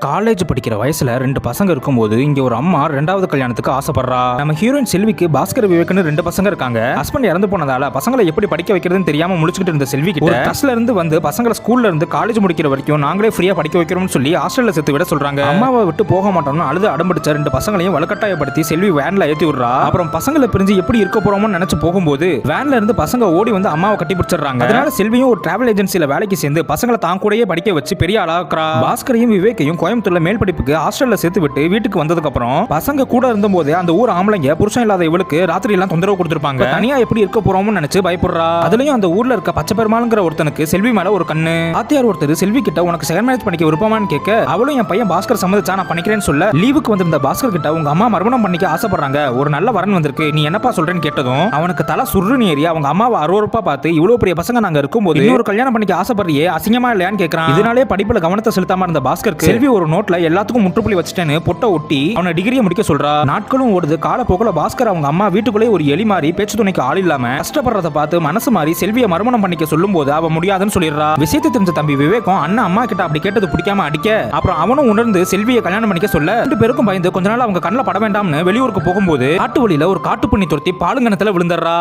College படிக்கிற வயசுல 2 பசங்க இருக்கும்போது இங்க ஒரு அம்மா 2வது கல்யாணத்துக்கு ஆசைப்படுறா. நம்ம ஹீரோயின் செல்விக்கு பாஸ்கர் விவேக்னு 2 பசங்க இருக்காங்க. ஹஸ்பண்ட் இறந்து போனதால பசங்களை எப்படி படிக்க வைக்கிறதுன்னு தெரியாம முழிச்சுக்கிட்டு இருந்த செல்வி கிட்ட ட்ரஸ்ட்ல இருந்து வந்து பசங்களை ஸ்கூல்ல இருந்து காலேஜ் முடிக்கிற வரைக்கும் நாங்களே ஃப்ரீயா படிக்க வைக்கிறோம்னு சொல்லி ஹாஸ்டல்ல சேர்த்து விட சொல்றாங்க. அம்மாவை விட்டு போக மாட்டோம்னு அழுது அடம்பிடிச்ச 2 பசங்களையும் வலுக்கட்டாயப்படுத்தி செல்வி வேன்ல ஏத்தி விடுறா. அப்புறம் பசங்களை பிரிஞ்சு எப்படி இருக்க போறோம்னு நினைச்சு போகும்போது வேன்ல இருந்து பசங்க ஓடி வந்து அம்மாவை கட்டி பிடிச்சிடுறாங்க. அதனால செல்வியும் ஒரு டிராவல் ஏஜென்சில வேலைக்கு சேர்ந்து பசங்களை தான் கூடயே படிக்க வச்சு பெரிய ஆளாக்குறா. பாஸ்கரையும் விவேக்கையும் கோயம்புத்தூர்ல மேல் படிப்புக்கு ஹாஸ்டல்ல சேர்த்து விட்டு வீட்டுக்கு வந்ததுக்கு அப்புறம் பசங்க கூட இருந்தபோது அந்த ஊர் ஆம்பளைங்க புருஷன் இல்லாத இவளுக்கு ராத்திரி எல்லாம் தொந்தரவு கொடுத்திருப்பாங்க. தனியா எப்படி இருக்க போறோம்னு நினைச்சு பயப்படுறா. அதுலயும் அந்த ஊர்ல இருக்க பச்சை பெருமாள்ங்கிற ஒருத்தனுக்கு செல்வி மேல ஒரு கண்ணு. ஆத்தியார் ஒருத்தர் செல்வி கிட்ட உனக்கு செகண்ட் மேரேஜ் பண்ணிக்க விருப்பமான்னு கேட்க அவளும் என் பையன் பாஸ்கர் சம்மதிச்சா நான் பண்ணிக்கிறேன்னு சொல்ல லீவுக்கு வந்திருந்த பாஸ்கர் கிட்ட உங்க அம்மா மறுமணம் பண்ணிக்க ஆசைப்படுறாங்க, ஒரு நல்ல வரன் வந்திருக்கு, நீ என்னப்பா சொல்றேன்னு கேட்டதும் அவனுக்கு தலை சுருன்னு ஏறி அவங்க அம்மாவை அருவருப்பா பார்த்து இவ்வளவு பெரிய பசங்க நாங்க இருக்கும்போது இன்னொரு கல்யாணம் பண்ணிக்க ஆசைப்படுறியே அசிங்கமா இல்லையான்னு கேட்கறான். இதனாலே படிப்புல கவனத்தை செலுத்தாம இருந்த பாஸ்கருக்கு செல்வி ஒரு நோட்ல எல்லாத்துக்கும் முற்றுப்புள்ளி வச்சுட்டேன்னு பொட்டை ஒட்டி அவனை டிகிரியை முடிக்க சொல்றா. நாட்களும் ஓடுது. காலப்போக்குல பாஸ்கர் அவங்க அம்மா வீட்டுக்குள்ளே ஒரு எலி மாறி பேச்சு துணைக்கு ஆள் இல்லாம கஷ்டப்படுறத பார்த்து மனசு மாறி செல்வியை மறுமணம் பண்ணிக்க சொல்லும் போது அவ முடியாதுன்னு சொல்லிடுறா. விஷயத்தை தெரிஞ்ச தம்பி விவேகம் அண்ணன் அம்மா கிட்ட அப்படி கேட்டது பிடிக்காம அடிக்க அப்புறம் அவனும் உணர்ந்து செல்வியை கல்யாணம் பண்ணிக்க சொல்ல 2 பேருக்கும் பயந்து கொஞ்ச நாள் அவங்க கண்ணில் பட வேண்டாம்னு வெளியூருக்கு போகும்போது காட்டு வழியில ஒரு காட்டு பண்ணி துரத்தி பாலுங்கணத்துல விழுந்துடுறா.